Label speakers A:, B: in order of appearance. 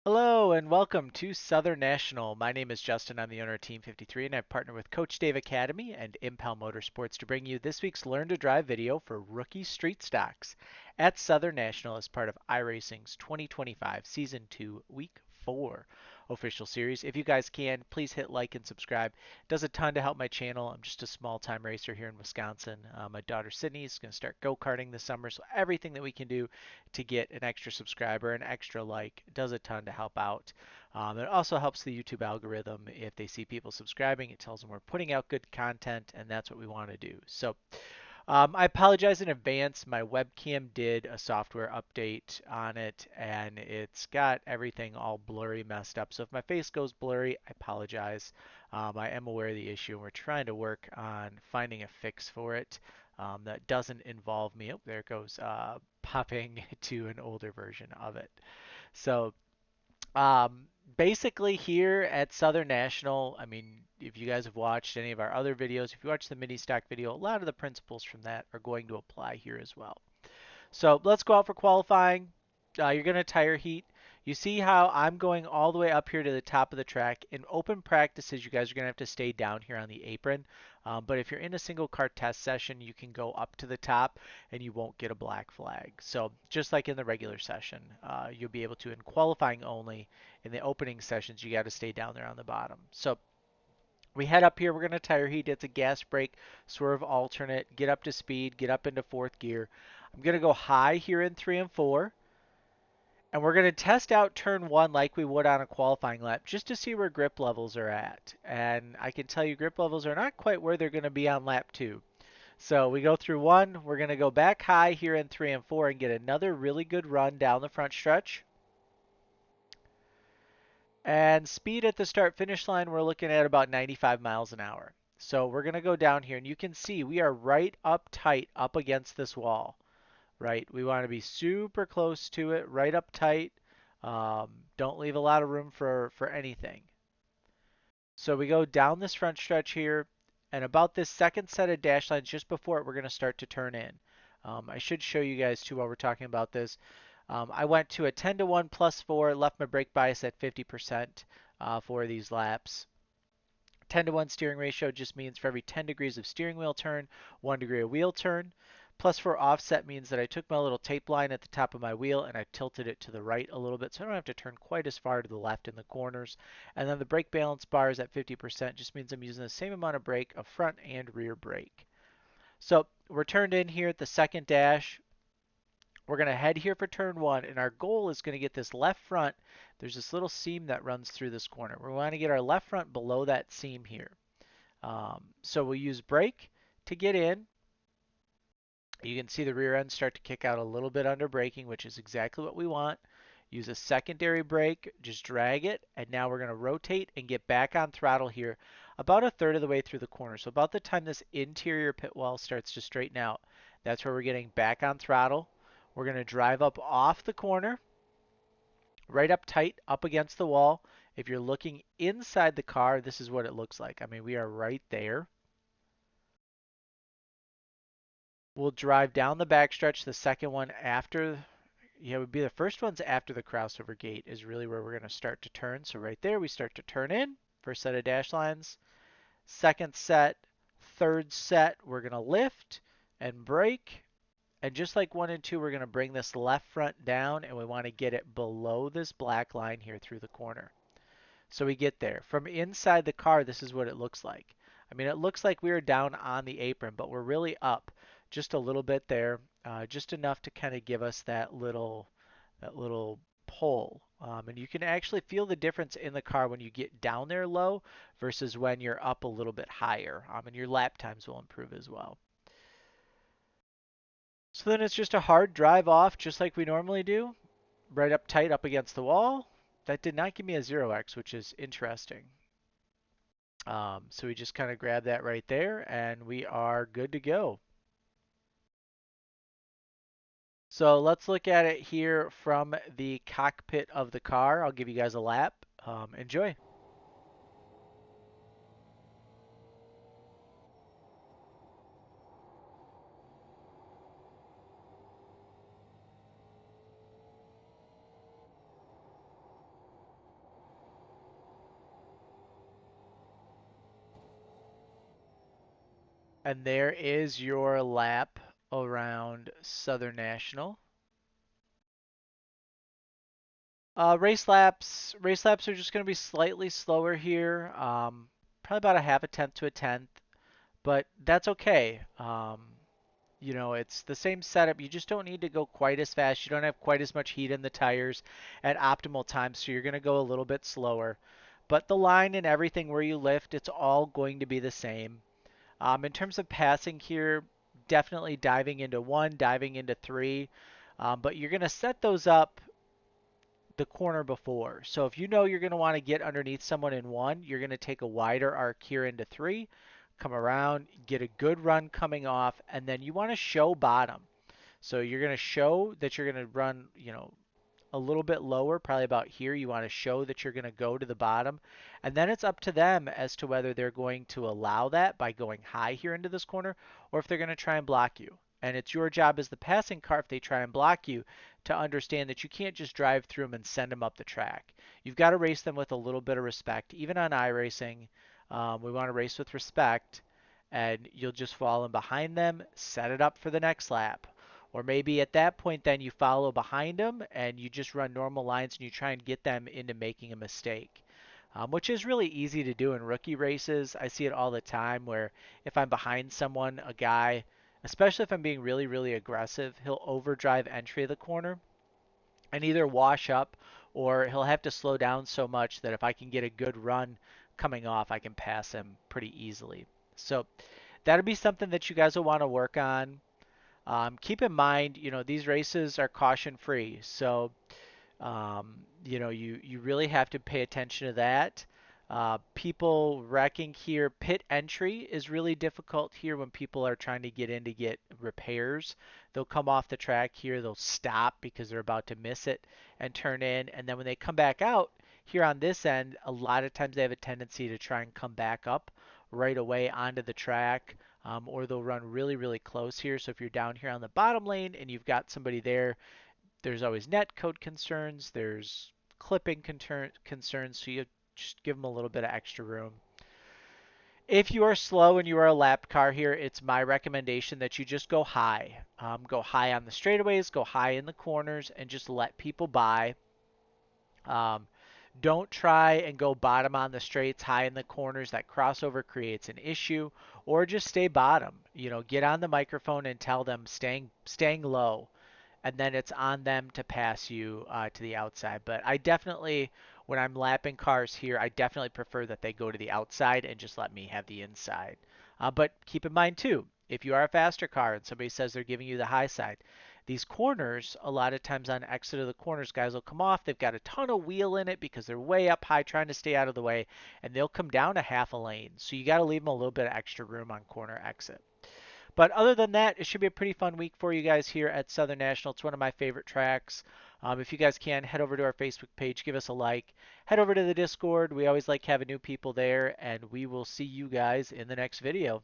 A: Hello and welcome to Southern National. My name is Justin. I'm the owner of Team 53 and I've partnered with Coach Dave Academy and Impel Motorsports to bring you this week's Learn to Drive video for rookie street stocks at Southern National as part of iRacing's 2025 Season 2 Week 4 official series. If you guys can, please hit like and subscribe. It does a ton to help my channel. I'm just a small time racer here in Wisconsin. My daughter Sydney is going to start go-karting this summer, so everything that we can do to get an extra subscriber, an extra like, does a ton to help out. It also helps the YouTube algorithm. If they see people subscribing, it tells them we're putting out good content, and that's what we want to do. So I apologize in advance. My webcam did a software update on it, and it's got everything all blurry, messed up. So if my face goes blurry, I apologize. I am aware of the issue, and we're trying to work on finding a fix for it that doesn't involve me. Oh, there it goes, popping to an older version of it. So um, basically, here at Southern National, I mean, if you guys have watched any of our other videos, if you watch the mini stock video, a lot of the principles from that are going to apply here as well. So let's go out for qualifying. You're going to tire heat. You see how I'm going all the way up here to the top of the track. In open practices, you guys are going to have to stay down here on the apron. But if you're in a single car test session, you can go up to the top and you won't get a black flag. So just like in the regular session, you'll be able to in qualifying only. In the opening sessions, you got to stay down there on the bottom. So we head up here, we're going to tire heat. It's a gas brake, swerve alternate, get up to speed, get up into fourth gear. I'm going to go high here in 3 and 4. And we're going to test out turn 1 like we would on a qualifying lap just to see where grip levels are at. And I can tell you grip levels are not quite where they're going to be on lap 2. So we go through 1, we're going to go back high here in 3 and 4 and get another really good run down the front stretch. And speed at the start finish line, we're looking at about 95 miles an hour. So we're going to go down here and you can see we are right up tight up against this wall, right? We want to be super close to it, right up tight. Don't leave a lot of room for anything. So we go down this front stretch here and about this second set of dash lines just before it, we're going to start to turn in. I should show you guys too while we're talking about this. I went to a 10 to 1 plus 4, left my brake bias at 50% for these laps. 10 to 1 steering ratio just means for every 10 degrees of steering wheel turn, 1 degree of wheel turn. Plus 4 offset means that I took my little tape line at the top of my wheel and I tilted it to the right a little bit so I don't have to turn quite as far to the left in the corners. And then the brake balance bar is at 50% just means I'm using the same amount of brake of front and rear brake. So we're turned in here at the second dash. We're going to head here for turn 1, and our goal is going to get this left front. There's this little seam that runs through this corner. We want to get our left front below that seam here. So we'll use brake to get in. You can see the rear end start to kick out a little bit under braking, which is exactly what we want. Use a secondary brake, just drag it, and now we're going to rotate and get back on throttle here about a third of the way through the corner. So about the time this interior pit wall starts to straighten out, that's where we're getting back on throttle. We're going to drive up off the corner, right up tight, up against the wall. If you're looking inside the car, this is what it looks like. I mean, we are right there. We'll drive down the backstretch. The second one after, yeah, it would be the first ones after the crossover gate is really where we're going to start to turn. So right there, we start to turn in. First set of dash lines. Second set, third set, we're going to lift and brake. And just like 1 and 2, we're going to bring this left front down and we want to get it below this black line here through the corner. So we get there. From inside the car, this is what it looks like. I mean, it looks like we are down on the apron, but we're really up just a little bit there, just enough to kind of give us that little pull. And you can actually feel the difference in the car when you get down there low versus when you're up a little bit higher. And your lap times will improve as well. So then it's just a hard drive off, just like we normally do, right up tight up against the wall. That did not give me a 0x, which is interesting. So we just kind of grab that right there and we are good to go. So let's look at it here from the cockpit of the car. I'll give you guys a lap. Enjoy. And there is your lap around Southern National. Race laps are just going to be slightly slower here, probably about a half a tenth to a tenth, but that's okay. It's the same setup. You just don't need to go quite as fast. You don't have quite as much heat in the tires at optimal times, so you're going to go a little bit slower. But the line and everything where you lift, it's all going to be the same. In terms of passing here, definitely diving into one, diving into three, but you're going to set those up the corner before. So if you know you're going to want to get underneath someone in one, you're going to take a wider arc here into three, come around, get a good run coming off, and then you want to show bottom. So you're going to show that you're going to run, a little bit lower, probably about here. You want to show that you're going to go to the bottom. And then it's up to them as to whether they're going to allow that by going high here into this corner or if they're going to try and block you. And it's your job as the passing car, if they try and block you, to understand that you can't just drive through them and send them up the track. You've got to race them with a little bit of respect. Even on iRacing, we want to race with respect, and you'll just fall in behind them, set it up for the next lap. Or maybe at that point, then you follow behind them and you just run normal lines and you try and get them into making a mistake, which is really easy to do in rookie races. I see it all the time where if I'm behind someone, a guy, especially if I'm being really, really aggressive, he'll overdrive entry of the corner and either wash up or he'll have to slow down so much that if I can get a good run coming off, I can pass him pretty easily. So that'll be something that you guys will want to work on. Keep in mind, these races are caution free, so you really have to pay attention to that. People wrecking here, pit entry is really difficult here when people are trying to get in to get repairs. They'll come off the track here, they'll stop because they're about to miss it and turn in, and then when they come back out here on this end, a lot of times they have a tendency to try and come back up right away onto the track. Or they'll run really, really close here. So if you're down here on the bottom lane and you've got somebody there, there's always net code concerns, there's clipping concerns, so you just give them a little bit of extra room. If you are slow and you are a lap car here, it's my recommendation that you just go high. Go high on the straightaways, go high in the corners, and just let people by. Um, don't try and go bottom on the straights, high in the corners. That crossover creates an issue. Or just stay bottom. Get on the microphone and tell them staying low, and then it's on them to pass you to the outside. But I definitely, when I'm lapping cars here, I definitely prefer that they go to the outside and just let me have the inside. But keep in mind too, if you are a faster car and somebody says they're giving you the high side, these corners, a lot of times on exit of the corners, guys will come off. They've got a ton of wheel in it because they're way up high trying to stay out of the way, and they'll come down a half a lane. So you got to leave them a little bit of extra room on corner exit. But other than that, it should be a pretty fun week for you guys here at Southern National. It's one of my favorite tracks. If you guys can, head over to our Facebook page, give us a like, head over to the Discord. We always like having new people there, and we will see you guys in the next video.